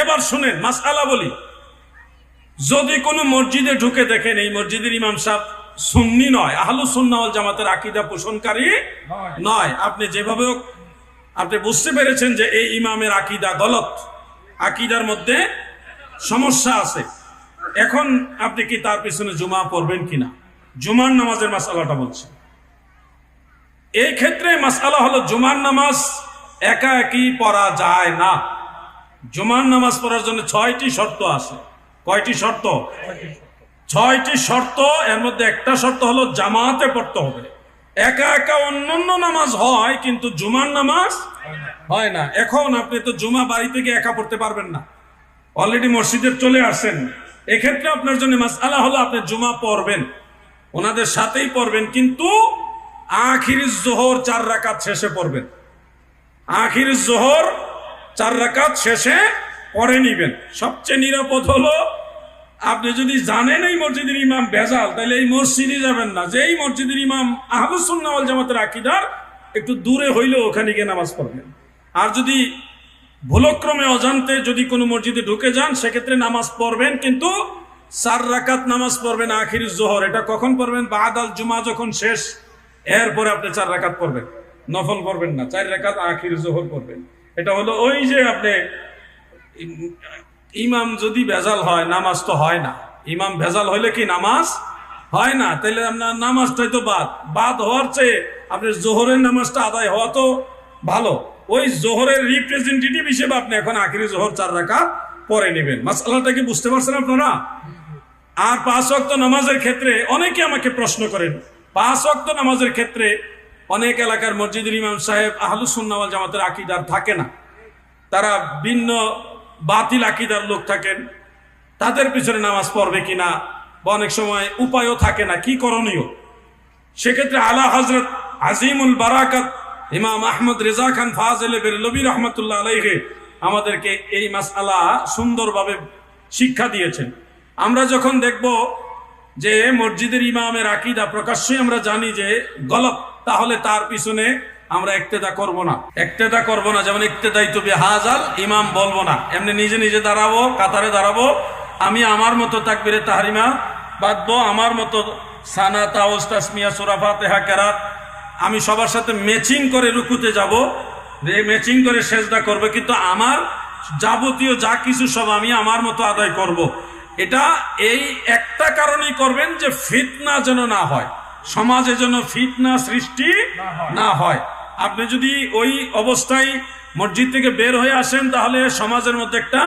এবার শুনেন মাসআলা বলি, যদি কোনো মসজিদে ঢুকে দেখেন এই মসজিদের ইমাম সাহেব সুন্নি নয়, আহলুস সুন্নাহ ওয়াল জামাতের আকীদা পোষণকারী নয়, আপনি যেভাবে হোক আপনি বুঝতে পেরেছেন যে এই ইমামের আকীদা গলত, আকীদার মধ্যে সমস্যা আছে, এখন আপনি কি তার পিছনে জুমা পড়বেন কিনা? জুমার নামাজের মাসআলাটা বলছি। এই ক্ষেত্রে মাসআলা হলো জুমার নামাজ একা একই পড়া যায় না। জুমার নামাজ পড়ার জন্য 6টি শর্ত আছে। কয়টি শর্ত? 6টি শর্ত। এর মধ্যে একটা শর্ত হলো জামাতে পড়তে হবে। একা একা অন্যান্য নামাজ হয়, কিন্তু জুমার নামাজ হয় না। এখন আপনি তো জুমা বাড়ি থেকে একা পড়তে পারবেন না, অলরেডি মসজিদে চলে আসেন। এক্ষেত্রে আপনার জন্য মাসআলা হলো আপনি জুমা পড়বেন, ওনাদের সাথেই পড়বেন, কিন্তু আখির জোহর 4 রাকাত শেষে পড়বেন। আখির জোহর 4 রাকাত শেষে পড়ে নিবেন। সবচেয়ে নিরাপদ হলো আপনি যদি জানেন এই মসজিদের ইমাম ভেজাল, তাহলে এই মসজিদে যাবেন না। যে এই মসজিদের ইমাম আহলুস সুন্নাহ ওয়াল জামাতের আকীদার একটু দূরে হইলেও ওখানে গিয়ে নামাজ পড়বেন। আর যদি ভুলক্রমে অজান্তে যদি কোনো মসজিদে ঢুকে যান, সেক্ষেত্রে নামাজ পড়বেন, কিন্তু 4 রাকাত নামাজ পড়বেন আখির জোহর। এটা কখন পড়বেন? বাদাল জুমা যখন শেষ, এরপরে আপনি 4 রাকাত পড়বেন, নফল পড়বেন না, 4 রাকাত আখির জোহর পড়বেন। এটা হলো ওই যে আপনি ইমাম যদি ভেজাল হয় নামাজ তো হয় না। ইমাম ভেজাল হইলে কি নামাজ হয় না? তাহলে আপনার নামাজটাই তো বাদ হওয়ার চেয়ে আপনার জোহরের নামাজটা আদায় হওয়া তো ভালো। ওই জোহরের রিপ্রেজেন্টেটিভ হিসেবে আপনি এখন আখিরি জোহর 4 রাকাত পড়ে নেবেন। মাসআলাটা কি বুঝতে পারছেন আপনারা? আর 5 ওয়াক্ত নামাজের ক্ষেত্রে অনেকে আমাকে প্রশ্ন করেন, 5 ওয়াক্ত নামাজের ক্ষেত্রে অনেক এলাকার মসজিদের ইমাম সাহেব আহলুস সুন্নাহ ওয়াল জামাতের আকীদার থাকে না, তারা ভিন্ন বাতিল আকীদার লোক থাকেন। তাদের পিছনে নামাজ পড়বে কিনা, বা অনেক সময় উপায়ও থাকে না, কি করণীয়? সেক্ষেত্রে আলা হযরত আজিমুল বারাকাত ইমাম আহমদ রেজা খান ফাজিলে বেরলভী রহমতুল্লাহ আলাইহি আমাদেরকে এই মাসআলা সুন্দরভাবে শিক্ষা দিয়েছেন। আমরা যখন দেখব যে মসজিদের ইমামের আকীদা প্রকাশ্যই আমরা জানি যে গলত, তাহলে তার পিছনে আমরা ইক্তেদা করব না। যেমন ইক্তেদাইতু বিহাযাল ইমাম বলবো না, এমনি নিজে নিজে দাঁড়াবো, কাতারে দাঁড়াবো, আমি আমার মতো তাকবীরে তাহরিমা বাঁধবো, আমার মতো সানা তাওস তাসমিয়া সূরা ফাতিহা কেরাত, আমি সবার সাথে ম্যাচিং করে রুকুতে যাব, ম্যাচিং করে সেজদা করব, কিন্তু আমার যাবতীয় যা কিছু সব আমি আমার মতো আদায় করব। এটা এই একটা কারণেই করবেন যে ফিতনা যেন না হয়, সমাজে যেন ফিতনা সৃষ্টি না হয়। আপনি যদি ওই অবস্থায় মসজিদ থেকে বের হয়ে আসেন, তাহলে সমাজের মধ্যে একটা